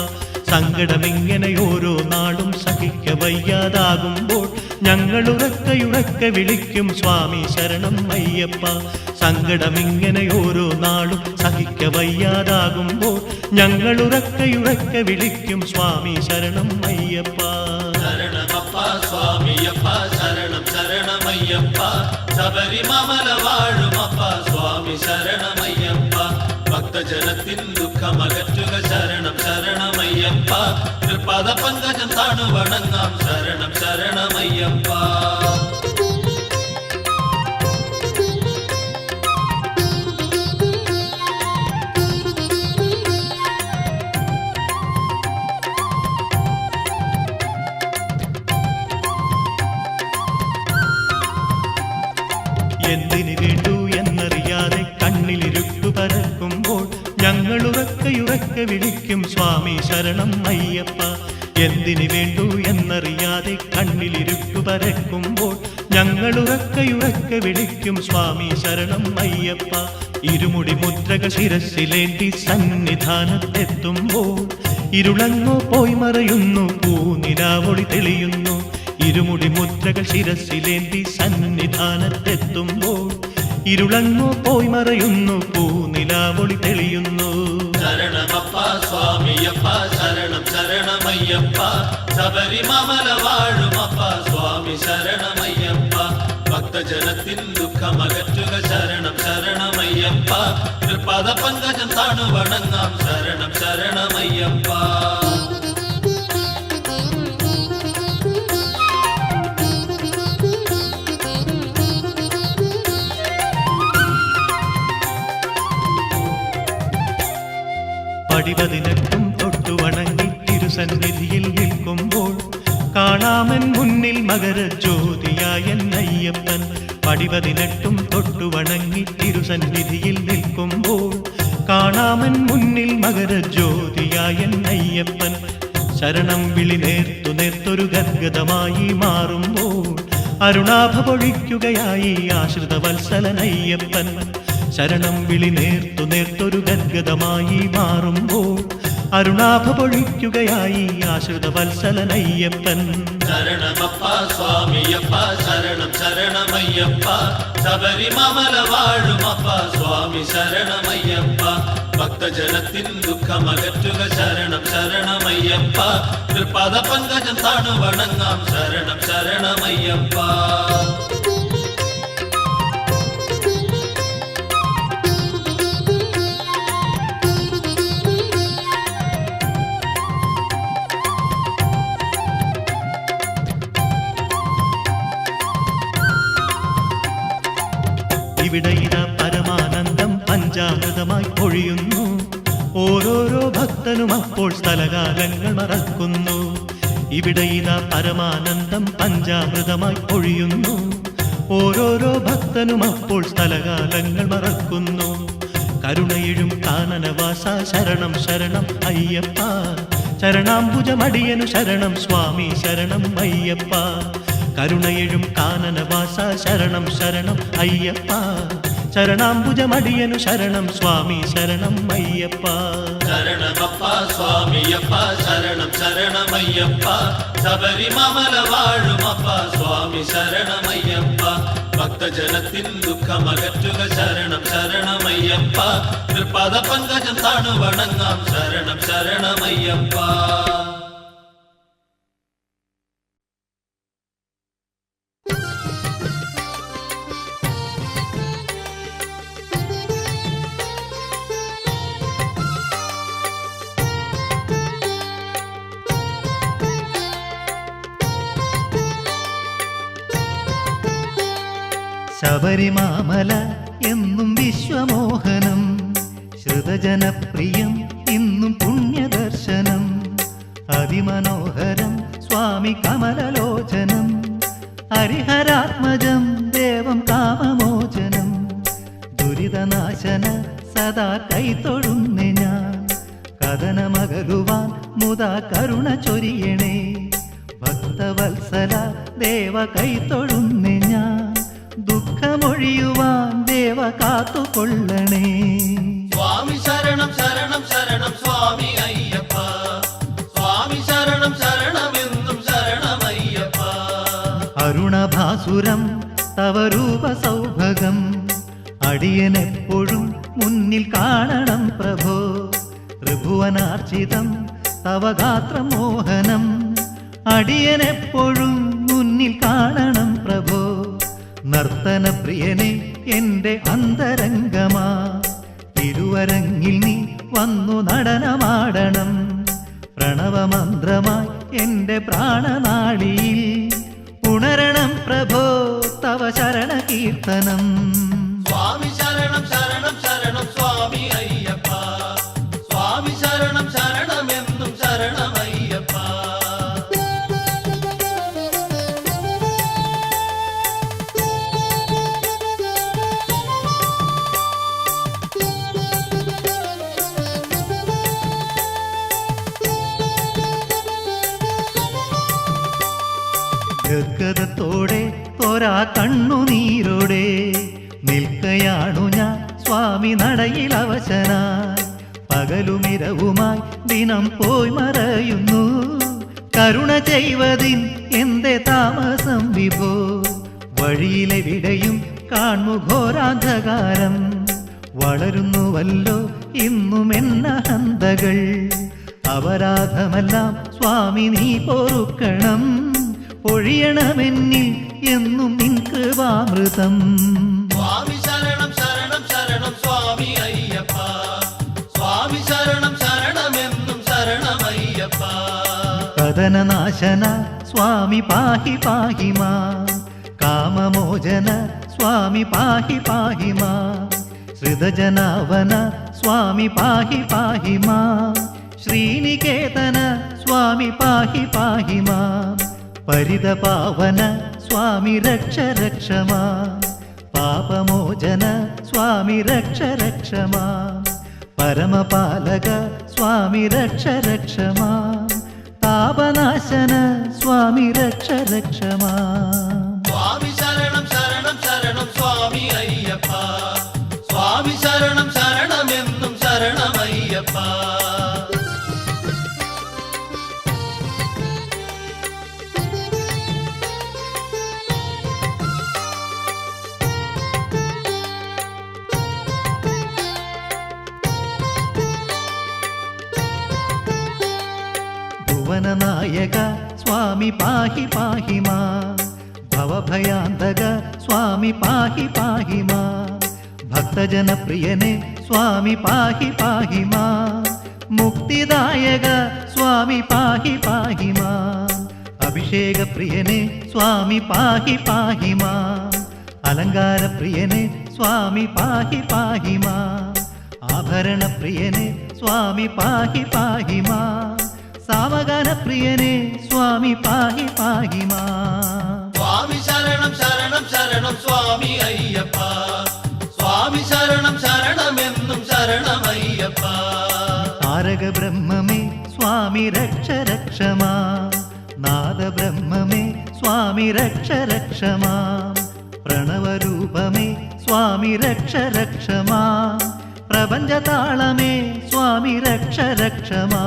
സങ്കടമിങ്ങനെ ഓരോ നാളും സഹിക്ക വയ്യാതാകുമ്പോൾ ഞങ്ങളുറക്കയുറക്കെ വിളിക്കും സ്വാമി ശരണം അയ്യപ്പ. സങ്കടമിങ്ങനെ ഓരോ നാളും സഹിക്ക വയ്യാതാകുമ്പോൾ ഞങ്ങളുറക്കയുറക്കെ വിളിക്കും സ്വാമി ശരണം അയ്യപ്പ. ശരണമപ്പ സ്വാമിയപ്പ ശരണം ശരണമയ്യപ്പ ശബരിമല വാഴുമപ്പ സ്വാമി ശരണമയ്യപ്പ ഭക്തജനത്തിൻ ദുഃഖമകറ്റുക ശരണം ശരണമയ്യപ്പ തൃപാദ പങ്കജം താണു വണങ്ങാം ശരണം ശരണമയ്യപ്പ. എന്തിനു വേണ്ടു എന്നറിയാതെ കണ്ണിലിരുട്ടു പരക്കുമ്പോൾ ഞങ്ങളുറക്കയുറക്കെ വിളിക്കും സ്വാമി ശരണം അയ്യപ്പ. എന്തിനു വേണ്ടു എന്നറിയാതെ കണ്ണിലിരുട്ടു പരക്കുമ്പോൾ ഞങ്ങളുറക്കയുറക്കെ വിളിക്കും സ്വാമി ശരണം അയ്യപ്പ. ഇരുമുടി മുദ്രകൾ ശിരസിലേന്തി സന്നിധാനത്തെത്തുമ്പോൾ ഇരുളങ്ങോ പോയി മറയുന്നു പൂനിലാവൊളി തെളിയുന്നു. ഇരുമുടി മുദ്രകൾ ശിരസിലേന്തി സന്നിധാനത്തെത്തുമ്പോൾ ഇരുളങ്ങോ പോയി മറയുന്നു പൂനിലാവൊളി തെളിയുന്നു. ശരണമപ്പ സ്വാമിയപ്പ ശരണം ശരണമയ്യപ്പ ശബരിമല വാഴുമപ്പ സ്വാമി ശരണമയ്യപ്പ ഭക്തജനത്തിൻ ദുഃഖമകറ്റുക ശരണം ശരണമയ്യപ്പ തൃപാദ പങ്കജം താണു വണങ്ങാം ശരണം ശരണമയ്യപ്പ. പടിപതിനെട്ടും തൊട്ടു വണങ്ങി തിരുസന്നിധിയിൽ നിൽക്കുമ്പോൾ കാണാമൻ മുന്നിൽ മകരജ്യോതിയായ അയ്യപ്പൻ. പടിപതിനെട്ടും തൊട്ടു വണങ്ങി തിരുസന്നിധിയിൽ നിൽക്കുമ്പോൾ കാണാമൻ മുന്നിൽ മകരജ്യോതിയായ അയ്യപ്പൻ. ശരണം വിളി നേർത്തു നേർത്തൊരു ഗദ്ഗതമായി മാറുമ്പോൾ അരുണാഭ പൊഴിക്കുകയായി ആശ്രിത വത്സലനയ്യപ്പൻ. ശരണം വിളി നേർത്തു നേർത്തൊരു ഗദ്ഗതമായി മാറുമ്പോൾ അരുണാഭ പൊഴിക്കുകയായി ആശ്രിത വത്സലനയ്യപ്പൻ. ശരണമപ്പ സ്വാമിയപ്പ ശരണം ശരണമയ്യപ്പ ശബരിമല വാഴുമപ്പ സ്വാമി ശരണമയ്യപ്പ ഭക്തജനത്തിൻ ദുഃഖമകറ്റുക ശരണം ശരണമയ്യപ്പ തൃപാദ പങ്കജം താണു വണങ്ങാം ശരണം ശരണമയ്യപ്പ. ഇവിടെ ഇതാ പരമാനന്ദം പഞ്ചാമൃതമായി പൊഴിയുന്നു. ഓരോരോ ഭക്തനും അപ്പോൾ സ്ഥലകാലങ്ങൾ മറക്കുന്നു. ഇവിടെ ഇതാ പരമാനന്ദം പഞ്ചാമൃതമായി പൊഴിയുന്നു. ഓരോരോ ഭക്തനും അപ്പോൾ സ്ഥലകാലങ്ങൾ മറക്കുന്നു. കരുണയിഴും കാനനവാസ ശരണം ശരണം അയ്യപ്പ. ശരണാംബുജമടിയനു ശരണം സ്വാമി ശരണം അയ്യപ്പ. കരുണയിഴും കാനനവാസ ശരണം ശരണം അയ്യപ്പ. ശരണാംബുജമടിയനു ശരണം സ്വാമി ശരണം അയ്യപ്പ. ശരണമപ്പ സ്വാമിയപ്പ ശരണം ശരണമയ്യപ്പ ശബരിമല വാഴുമപ്പ സ്വാമി ശരണമയ്യപ്പ ഭക്തജനത്തിൻ ദുഃഖമകറ്റുക ശരണം ശരണമയ്യപ്പ തൃപാദ പങ്കജം താണു വണങ്ങാം ശരണം ശരണമയ്യപ്പ. ശബരിമാമല എന്നും വിശ്വമോഹനം, ശ്രുതജനപ്രിയം ഇന്നും പുണ്യദർശനം. അതിമനോഹരം സ്വാമി കമലലോചനം, ഹരിഹരാത്മജം ദേവം കാമമോചനം. ദുരിതനാശന സദാ കൈത്തൊഴുന്നെ ഞാൻ, കഥനമകലുവാൻ മുതാ കരുണ ചൊരിയണേ. ഭക്തവത്സല ദേവ കൈത്തൊഴുന്നെ ഞാൻ, ദുഃഖമൊഴിയുവാൻ ദേവ കാത്തുകൊള്ളണേ. സ്വാമി ശരണം ശരണം ശരണം സ്വാമി അയ്യപ്പ, സ്വാമി ശരണം ശരണമെന്നും ശരണമയ്യപ്പ. അരുണഭാസുരം തവ രൂപ സൗഭഗം, അടിയനെപ്പോഴും മുന്നിൽ കാണണം പ്രഭോ. ത്രിഭുവനാർച്ചിതം തവ ഗാത്രമോഹനം, അടിയനെപ്പോഴും മുന്നിൽ കാണണം പ്രഭോ. നർത്തനപ്രിയനെ എൻ്റെ അന്തരംഗമാ, തിരുവരങ്ങിൽ നീ വന്നു നടനമാടണം. പ്രണവമന്ത്രമായി എൻ്റെ പ്രാണനാളിയിൽ ഉണരണം പ്രഭോ തവ ശരണകീർത്തനം. സ്വാമി ശരണം ശരണം ശരണം സ്വാമി അയ്യപ്പ, സ്വാമി ശരണം ശരണമെന്നും ശരണമയ്യപ്പ. ഗദ്ഗതത്തോടെ തോരാ കണ്ണുനീരോടെ നിൽക്കയാണു ഞാൻ സ്വാമി നടയിൽ അവശനായി. പകലുമിരവുമായി ദിനം പോയി മറയുന്നു, കരുണ ചെയ്വതിൻ എന്റെ താമസം വിഭോ. വഴിയിലെവിടെയും കാൺമുഘോരാന്ധകാരം, വളരുന്നുവല്ലോ ഇന്നും എന്നഹന്തകൾ. അപരാധമെല്ലാം സ്വാമി നീ പൊറുക്കണം, പൊഴിയണമെന്നിൽ എന്നും നിൻ കൃപാമൃതം. സ്വാമി ശരണം ശരണം ശരണം സ്വാമി അയ്യപ്പ, സ്വാമി ശരണം ശരണമെന്നും ശരണമയ്യപ്പ. കഥനനാശന സ്വാമി പാഹി പാഹി മാ, കാമമോചന സ്വാമി പാഹി പാഹി മാ. ശ്രുതജനാവന സ്വാമി പാഹി പാഹി മാ, ശ്രീനികേതന സ്വാമി പാഹി പാഹി മാ. പരിതപാവന സ്വാമി രക്ഷ രക്ഷ മാ, പാപമോചന സ്വാമി രക്ഷ രക്ഷ മാ. പരമപാലക സ്വാമി രക്ഷ രക്ഷ മാ, താപനാശന സ്വാമി രക്ഷ രക്ഷ മാ. സ്വാമി ശരണം ശരണം ശരണം സ്വാമി അയ്യപ്പ, സ്വാമി ശരണം ശരണമെന്നും ശരണമയ്യപ്പ. ഭുവനനായക സ്വാമി പാഹി പാഹി മാ, ഭവഭയാന്തക സ്വാമി പാഹി പാഹി മാ. ഭക്തജനപ്രിയനെ സ്വാമി പാഹി പാഹി മാ, മുക്തിദായക സ്വാമി പാഹി പാഹി മാ. അഭിഷേകപ്രിയനെ സ്വാമി പാഹി പാഹി മാ, അലങ്കാരപ്രിയനെ സ്വാമി പാഹി പാഹി മാ. ആഭരണപ്രിയനെ സ്വാമി പാഹി പാഹി മാ, സാവഗാനപ്രിയനെ സ്വാമി പാഹി പാഹി മാ. സ്വാമി ശരണം ശരണം ശരണം സ്വാമി അയ്യപ്പ, സ്വാമി ശരണം ശരണമെന്നും ശരണമയ്യപ്പ. താരക ബ്രഹ്മമേ സ്വാമി രക്ഷ രക്ഷ മാ, നാദബ്രഹ്മമേ സ്വാമി രക്ഷ രക്ഷ മാ. പ്രണവരൂപമേ സ്വാമി രക്ഷ രക്ഷ മാ, പ്രപഞ്ചതാളമേ സ്വാമി രക്ഷ രക്ഷ മാ.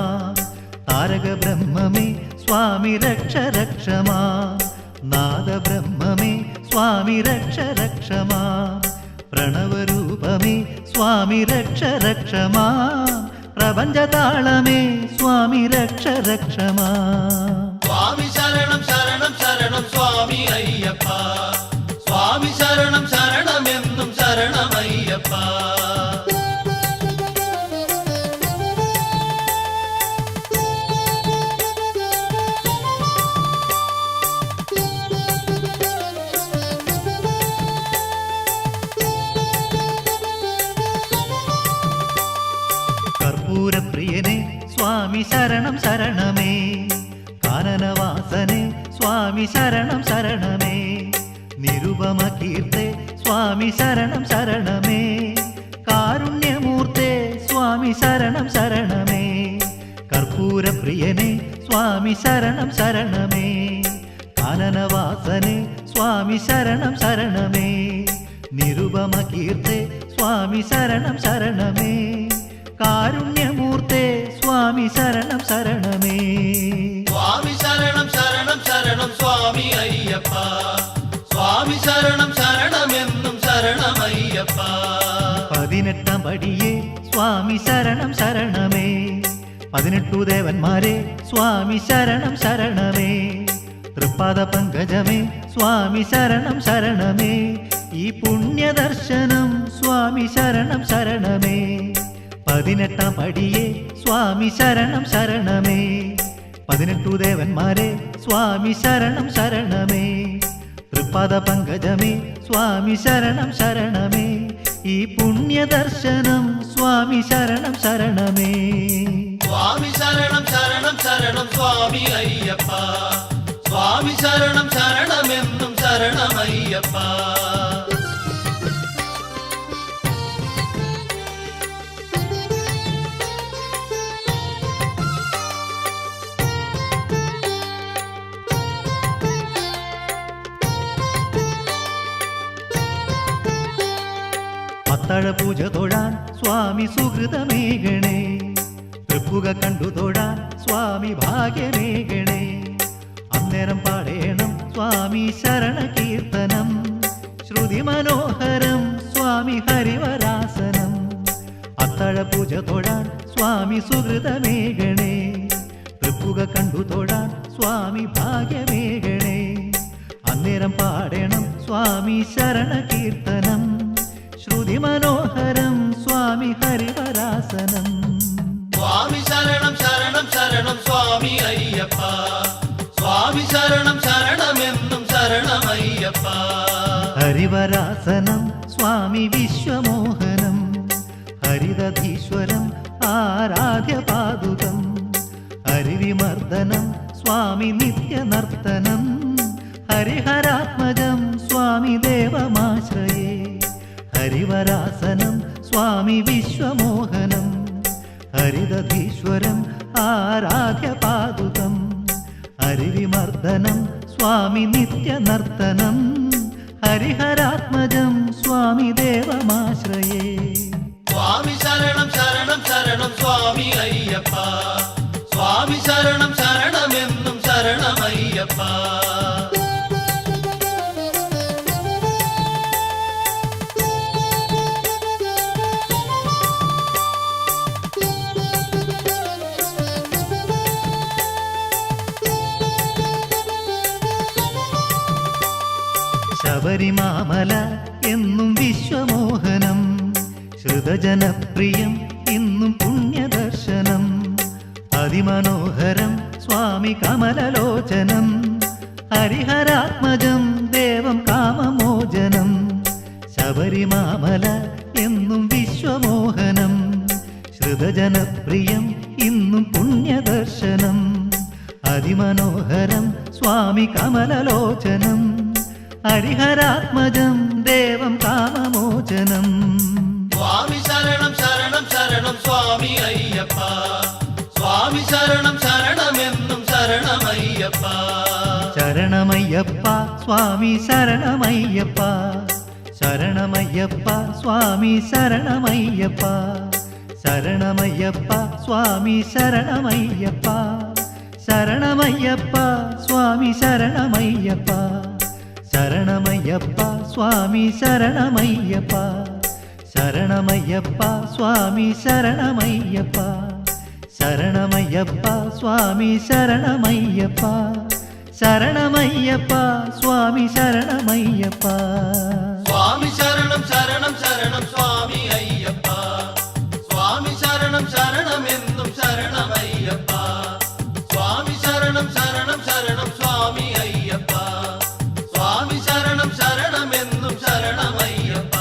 താരക ബ്രഹ്മമേ സ്വാമി രക്ഷ രക്ഷ മാ, നാദബ്രഹ്മമേ സ്വാമി രക്ഷ രക്ഷ മാ. പ്രണവരൂപമേ സ്വാമി രക്ഷ രക്ഷ മാ, പ്രപഞ്ചതാളമേ സ്വാമി രക്ഷ രക്ഷ മാ. സ്വാമി ശരണം ശരണം ശരണം സ്വാമി അയ്യപ്പ, സ്വാമി ശരണം ശരണമെന്നും ശരണമയ്യപ്പ. സ്വാമി ശരണം ശരണമേ കാനനവാസനെ സ്വാമി ശരണം ശരണമേ നിരുപമ കീർത്തെ സ്വാമി ശരണം ശരണമേ കാരുണ്യമൂർത്തെ സ്വാമി ശരണം ശരണമേ കർപ്പൂരപ്രിയനെ സ്വാമി ശരണം ശരണമേ കാനനവാസനെ സ്വാമി ശരണം ശരണമേ നിരുപമ കീർത്തെ സ്വാമി ശരണം ശരണമേ കാരുണ്യമൂർത്തെ സ്വാമി ശരണം ശരണമേ സ്വാമി ശരണം ശരണം ശരണം സ്വാമി അയ്യപ്പ സ്വാമി ശരണം ശരണമെന്നും ശരണമയ്യപ്പ 18 പടിയെ സ്വാമി ശരണം ശരണമേ 18 ദേവന്മാരെ സ്വാമി ശരണം ശരണമേ തൃപ്പാദ പങ്കജമേ സ്വാമി ശരണം ശരണമേ ഈ പുണ്യദർശനം സ്വാമി ശരണം ശരണമേ 18 പടിയെ സ്വാമി ശരണം ശരണമേ 18 ദേവന്മാരെ സ്വാമി ശരണം ശരണമേ തൃപ്പാദ പങ്കജമേ സ്വാമി ശരണം ശരണമേ ഈ പുണ്യദർശനം സ്വാമി ശരണം ശരണമേ സ്വാമി ശരണം ശരണം ശരണം സ്വാമി അയ്യപ്പ സ്വാമി ശരണം ശരണമെന്നും ശരണമയ്യപ്പ അത്താഴ പൂജ തൊഴാൻ സ്വാമി സുഹൃതമേകണേ തൃപ്പുക കണ്ടു തൊഴാൻ സ്വാമി ഭാഗ്യമേകണേ അന്നേരം പാടേണം സ്വാമി ശരണ കീർത്തനം ശ്രുതി മനോഹരം സ്വാമി ഹരിവരാസനം അത്താഴ പൂജ തൊഴാൻ സ്വാമി സുഹൃതമേകണേ തൃപ്പുക കണ്ടു തൊഴാൻ സ്വാമി ഭാഗ്യമേകണേ അന്നേരം പാടേണം സ്വാമി ശരണ കീർത്തനം ശ്രുതി മനോഹരം സ്വാമി ഹരിവരാസനം സ്വാമി ശരണം ശരണം ശരണം സ്വാമി അയ്യപ്പ സ്വാമി ശരണം ശരണമെന്നും ശരണമയ്യപ്പ ഹരിവരാസനം സ്വാമി വിശ്വമോഹനം ഹരിദധീശ്വരം ആരാധ്യ പാദുകം ഹരിവിമർദ്ദനം സ്വാമി നിത്യനർത്തനം ഹരിഹരാത്മജം സ്വാമി ദേവമാശ്രയേ ഹരിവരാസനം സ്വാമി വിശ്വമോഹനം ഹരിദധീശ്വരം ആരാധ്യ പാദുകം ഹരിവിമർദ്ദനം സ്വാമി നിത്യനർത്തനം ഹരിഹരാത്മജം സ്വാമി ദേവമാശ്രയേ സ്വാമി ശരണം ശരണം ശരണം സ്വാമി അയ്യപ്പ സ്വാമി ശരണം ശരണമെന്നും ശരണമയ്യപ്പ ശബരിമാമല എന്നും വിശ്വമോഹനം ശ്രുതജനപ്രിയം ഇന്നും പുണ്യദർശനം അതിമനോഹരം സ്വാമി കമലലോചനം ഹരിഹരാത്മജം ദേവം കാമമോചനം ശബരിമാമല എന്നും വിശ്വമോഹനം ശ്രുതജനപ്രിയം ഇന്നും പുണ്യദർശനം അതിമനോഹരം സ്വാമി കമലലോചനം ഹരിഹരാത്മജം ദേവം കാമമോചനം സ്വാമി ശരണം ശരണം ശരണം സ്വാമി അയ്യപ്പ സ്വാമി ശരണം ശരണമെന്നും ശരണമയ്യപ്പ ശരണമയ്യപ്പ സ്വാമി ശരണമയ്യപ്പ ശരണമയ്യപ്പ സ്വാമി ശരണമയ്യപ്പ ശരണമയ്യപ്പ സ്വാമി ശരണമയ്യപ്പ ശരണമയ്യപ്പ സ്വാമി ശരണമയ്യപ്പ ശരണമയ്യപ്പ സ്വാമി ശരണമയ്യപ്പ ശരണമയ്യപ്പ സ്വാമി ശരണമയ്യപ്പ ശരണമയ്യപ്പ സ്വാമി ശരണമയ്യപ്പ ശരണമയ്യപ്പ സ്വാമി ശരണമയ്യപ്പ സ്വാമി ശരണം ശരണം ശരണം സ്വാമി അയ്യപ്പ സ്വാമി ശരണം ശരണമെന്നും ശരണമയ്യപ്പ സ്വാമി ശരണം ശരണം ശരണം സ്വാമി അയ്യപ്പ സ്വാമി ശരണം ശരണമെന്നും ശരണമയ്യപ്പ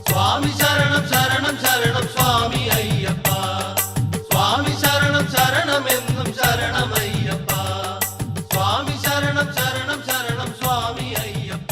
സ്വാമി ശരണം ശരണം ശരണം സ്വാമി അയ്യപ്പ സ്വാമി ശരണം ശരണം സ്വാമി അയ്യപ്പ